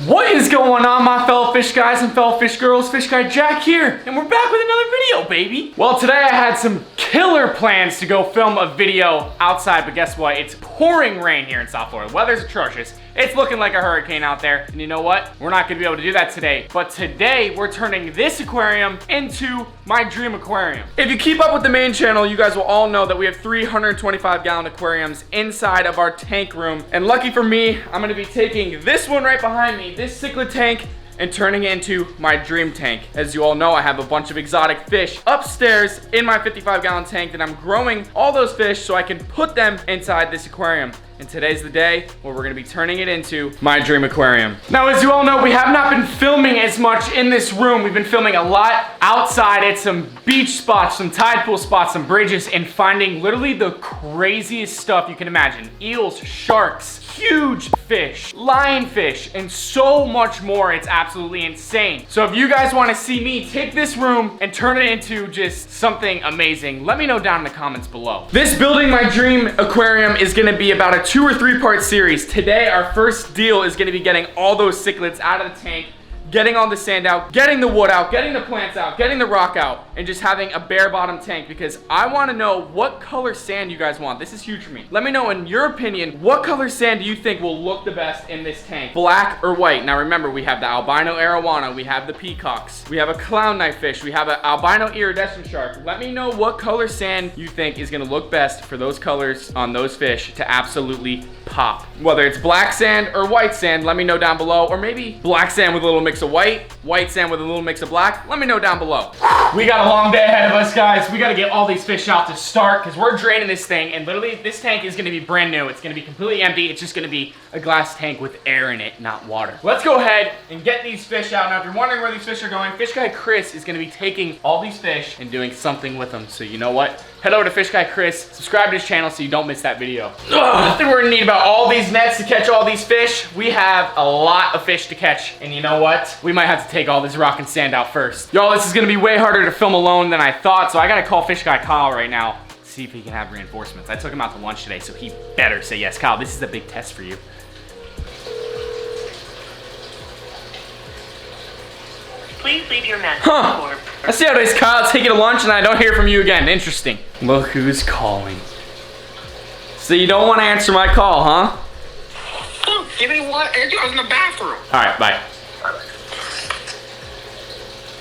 What is going on, my fellow fish guys and fellow fish girls? Fish guy Jack here, and we're back with another video, baby. Well, today I had some killer plans to go film a video outside, but guess what? It's pouring rain here in South Florida. Weather's atrocious. It's looking like a hurricane out there, and you know what? We're not gonna be able to do that today, but today we're turning this aquarium into my dream aquarium. If you keep up with the main channel, you guys will all know that we have 325-gallon aquariums inside of our tank room, and lucky for me, I'm gonna be taking this one right behind me, this cichlid tank, and turning it into my dream tank. As you all know, I have a bunch of exotic fish upstairs in my 55-gallon tank that I'm growing all those fish so I can put them inside this aquarium. And today's the day where we're gonna be turning it into my dream aquarium. Now, as you all know, we have not been filming as much in this room. We've been filming a lot outside at some beach spots, some tide pool spots, some bridges, and finding literally the craziest stuff you can imagine. Eels, sharks, huge fish, lionfish, and so much more. It's absolutely insane. So if you guys wanna see me take this room and turn it into just something amazing, let me know down in the comments below. This Building My Dream Aquarium is gonna be about a 2 or 3 part series. Today, our first deal is gonna be getting all those cichlids out of the tank, getting all the sand out, getting the wood out, getting the plants out, getting the rock out, and just having a bare bottom tank because I wanna know what color sand you guys want. This is huge for me. Let me know, in your opinion, what color sand do you think will look the best in this tank? Black or white? Now remember, we have the albino arowana, we have the peacocks, we have a clown knife fish, we have an albino iridescent shark. Let me know what color sand you think is gonna look best for those colors on those fish to absolutely pop. Whether it's black sand or white sand, let me know down below, or maybe black sand with a little mix of white sand with a little mix of black, let me know down below. We got a long day ahead of us, guys. We gotta get all these fish out to start because we're draining this thing, and literally this tank is gonna be brand new. It's gonna be completely empty. It's just gonna be a glass tank with air in it, not water. Let's go ahead and get these fish out. Now, if you're wondering where these fish are going, Fish Guy Chris is gonna be taking all these fish and doing something with them. So you know what? Head over to Fish Guy Chris, subscribe to his channel so you don't miss that video. I think we're gonna need about all these nets to catch all these fish. We have a lot of fish to catch, and you know what? We might have to take all this rock and sand out first. Y'all, this is gonna be way harder to film alone than I thought, so I gotta call Fish Guy Kyle right now, see if he can have reinforcements. I took him out to lunch today, so he better say yes. Kyle, this is a big test for you. Please leave your message. Huh. I see how it is, Kyle. Take you to lunch and I don't hear from you again. Interesting. Look who's calling. So you don't want to answer my call, huh? Oh, give me one. I was in the bathroom. All right, bye.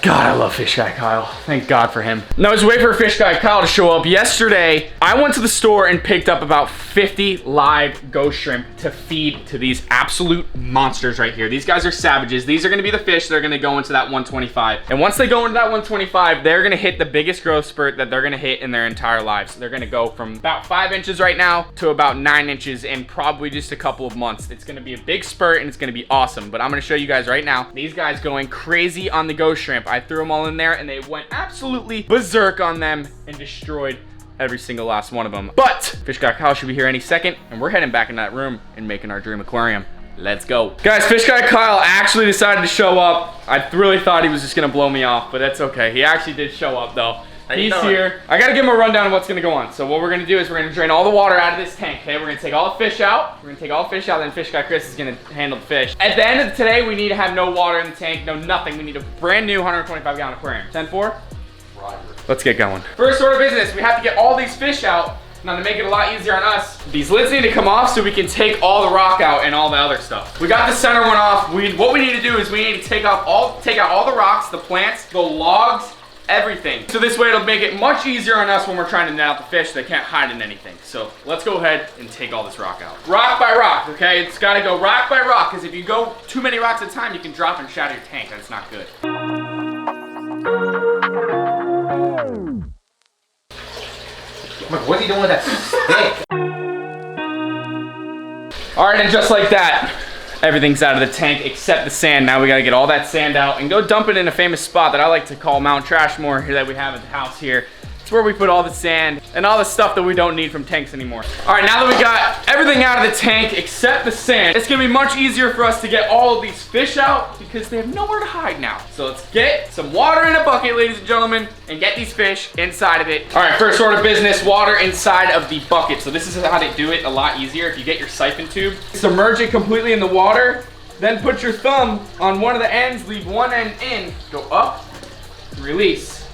God, I love Fish Guy Kyle. Thank God for him. Now, as we wait for Fish Guy Kyle to show up, yesterday, I went to the store and picked up about 50 live ghost shrimp to feed to these absolute monsters right here. These guys are savages. These are gonna be the fish that are gonna go into that 125. And once they go into that 125, they're gonna hit the biggest growth spurt that they're gonna hit in their entire lives. They're gonna go from about 5 inches right now to about 9 inches in probably just a couple of months. It's gonna be a big spurt and it's gonna be awesome. But I'm gonna show you guys right now, these guys going crazy on the ghost shrimp. I threw them all in there and they went absolutely berserk on them and destroyed every single last one of them. But Fish Guy Kyle should be here any second, and we're heading back in that room and making our dream aquarium. Let's go. Guys, Fish Guy Kyle actually decided to show up. I really thought he was just gonna blow me off, but that's okay. He actually did show up though. He's here. I gotta give him a rundown of what's gonna go on. So what we're gonna do is we're gonna drain all the water out of this tank, okay? We're gonna take all the fish out. We're gonna take all the fish out, then Fish Guy Chris is gonna handle the fish. At the end of today, we need to have no water in the tank, no nothing. We need a brand new 125-gallon aquarium. 10-4? Let's get going. First order of business, we have to get all these fish out. Now, to make it a lot easier on us, these lids need to come off so we can take all the rock out and all the other stuff. We got the center one off. What we need to do is we need to take out all the rocks, the plants, the logs, everything. So this way it'll make it much easier on us when we're trying to net out the fish. They can't hide in anything. So let's go ahead and take all this rock out. Rock by rock, okay? It's gotta go rock by rock, because if you go too many rocks at a time, you can drop and shatter your tank. That's not good. Look, what's he doing with that stick? All right, and just like that, everything's out of the tank except the sand. Now we gotta get all that sand out and go dump it in a famous spot that I like to call Mount Trashmore that we have at the house here. It's where we put all the sand and all the stuff that we don't need from tanks anymore. All right, now that we got everything out of the tank except the sand, it's gonna be much easier for us to get all of these fish out because they have nowhere to hide now. So let's get some water in a bucket, ladies and gentlemen, and get these fish inside of it. All right, first order of business, water inside of the bucket. So this is how they do it a lot easier. If you get your siphon tube, submerge it completely in the water, Then put your thumb on one of the ends, leave one end in, go up, release.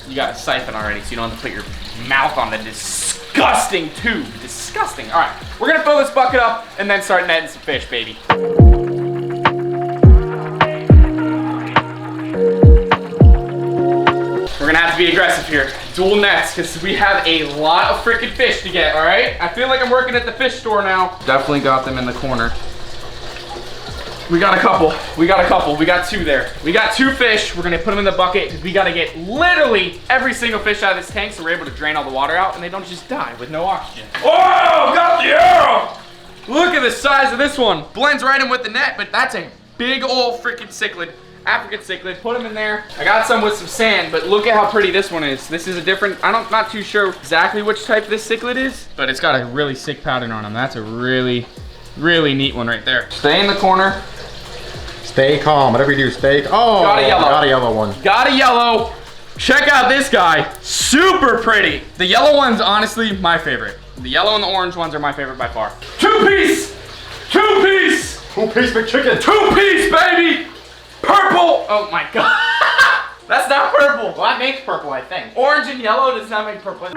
You got a siphon already, so you don't have to put your mouth on the disgusting tube. Disgusting. All right, we're gonna fill this bucket up and then start netting some fish, baby. We're gonna have to be aggressive here. Dual nets, because we have a lot of freaking fish to get, all right? I feel like I'm working at the fish store now. Definitely got them in the corner. We got a couple, we got two there. We got 2 fish, we're gonna put them in the bucket because we gotta get literally every single fish out of this tank so we're able to drain all the water out and they don't just die with no oxygen. Oh, got the arrow! Look at the size of this one. Blends right in with the net, but that's a big old freaking cichlid. African cichlid, put them in there. I got some with some sand, but look at how pretty this one is. This is a different, not too sure exactly which type this cichlid is, but it's got a really sick pattern on them. That's a really, really neat one right there. Stay in the corner. Stay calm. Whatever you do, stay. Oh, got a yellow. Got a yellow one. Got a yellow. Check out this guy. Super pretty. The yellow one's honestly my favorite. The yellow and the orange ones are my favorite by far. 2-piece. 2-piece. 2-piece McChicken. 2-piece, baby. Purple. Oh my God. That's not purple. Well, that makes purple, I think. Orange and yellow does not make purple.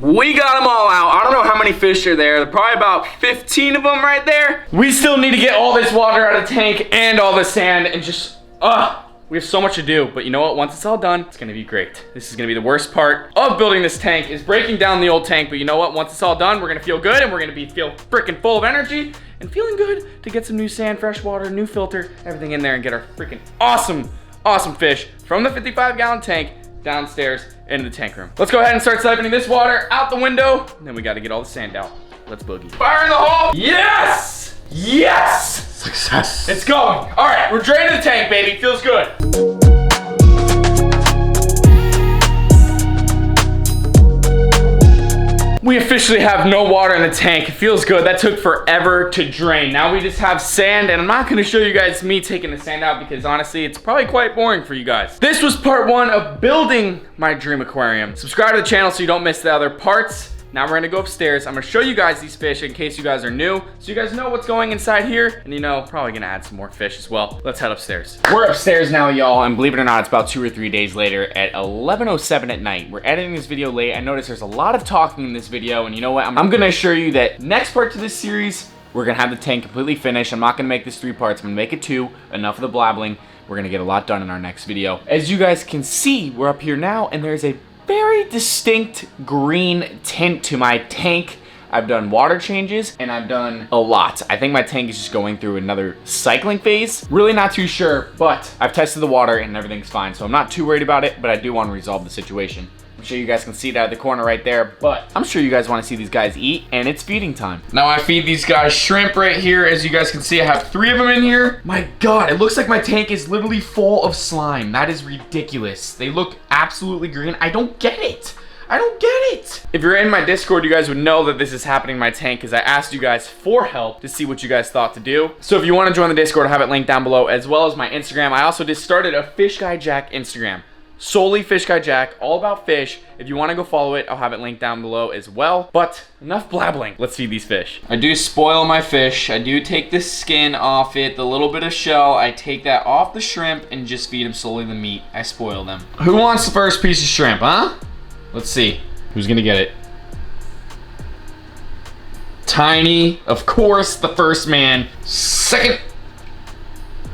We got them all out. I don't know how many fish are there. Probably about 15 of them right there. We still need to get all this water out of the tank and all the sand and just, we have so much to do. But you know what? Once it's all done, it's gonna be great. This is gonna be the worst part of building this tank is breaking down the old tank. But you know what? Once it's all done, we're gonna feel good and we're gonna feel freaking full of energy and feeling good to get some new sand, fresh water, new filter, everything in there and get our freaking awesome fish from the 55-gallon tank downstairs into the tank room. Let's go ahead and start siphoning this water out the window. And then we got to get all the sand out. Let's boogie. Fire in the hole. Yes! Yes! Success. It's going. All right, we're draining the tank, baby. Feels good. We officially have no water in the tank. It feels good. That took forever to drain. Now we just have sand, and I'm not gonna show you guys me taking the sand out because honestly, it's probably quite boring for you guys. This was part 1 of building my dream aquarium. Subscribe to the channel so you don't miss the other parts. Now we're gonna go upstairs. I'm gonna show you guys these fish in case you guys are new, so you guys know what's going inside here, and you know, probably gonna add some more fish as well. Let's head upstairs. We're upstairs now, y'all, and believe it or not, it's about 2 or 3 days later at 11:07 at night. We're editing this video late. I noticed there's a lot of talking in this video, and you know what? I'm gonna assure you that next part to this series, we're gonna have the tank completely finished. I'm not gonna make this 3 parts. I'm gonna make it 2. Enough of the blabbling. We're gonna get a lot done in our next video. As you guys can see, we're up here now, and there's a very distinct green tint to my tank. I've done water changes and I've done a lot. I think my tank is just going through another cycling phase. Really not too sure, but I've tested the water and everything's fine. So I'm not too worried about it, but I do want to resolve the situation. I'm sure you guys can see it out of the corner right there, but I'm sure you guys want to see these guys eat, and it's feeding time. Now I feed these guys shrimp right here. As you guys can see, I have 3 of them in here. My God, it looks like my tank is literally full of slime. That is ridiculous. They look absolutely green. I don't get it. I don't get it. If you're in my Discord, you guys would know that this is happening in my tank because I asked you guys for help to see what you guys thought to do. So if you want to join the Discord, I have it linked down below, as well as my Instagram. I also just started a Fish Guy Jack Instagram. Solely Fish Guy Jack, all about fish. If you want to go follow it, I'll have it linked down below as well. But enough blabbling. Let's feed these fish. I do spoil my fish. I do take the skin off it, the little bit of shell. I take that off the shrimp and just feed them solely the meat. I spoil them. Who wants the first piece of shrimp, huh? Let's see. Who's gonna get it? Tiny, of course, the first man. Second.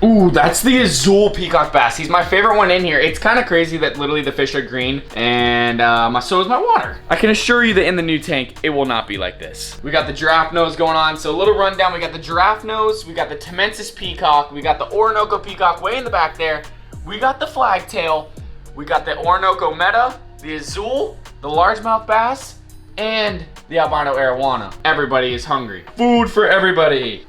Ooh, that's the Azul Peacock Bass. He's my favorite one in here. It's kind of crazy that literally the fish are green and so is my water. I can assure you that in the new tank, it will not be like this. We got the giraffe nose going on. So a little rundown, we got the giraffe nose, we got the Temensis Peacock, we got the Orinoco Peacock way in the back there, we got the flagtail, we got the Orinoco Meta, the Azul, the largemouth bass, and the albino arowana. Everybody is hungry. Food for everybody.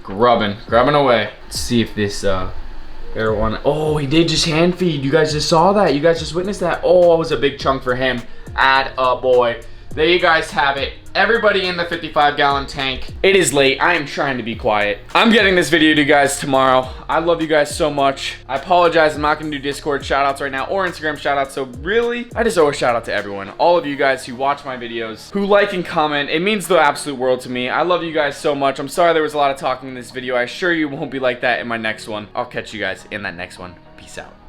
Grubbing away. Let's see if this arowana. Oh, he did just hand feed. You guys just saw that. You guys just witnessed that. Oh, it was a big chunk for him. Add a boy. There you guys have it. Everybody in the 55-gallon tank. It is late. I am trying to be quiet. I'm getting this video to you guys tomorrow. I love you guys so much. I apologize. I'm not going to do Discord shout-outs right now or Instagram shout-outs. So really, I just owe a shout-out to everyone. All of you guys who watch my videos, who like and comment. It means the absolute world to me. I love you guys so much. I'm sorry there was a lot of talking in this video. I assure you won't be like that in my next one. I'll catch you guys in that next one. Peace out.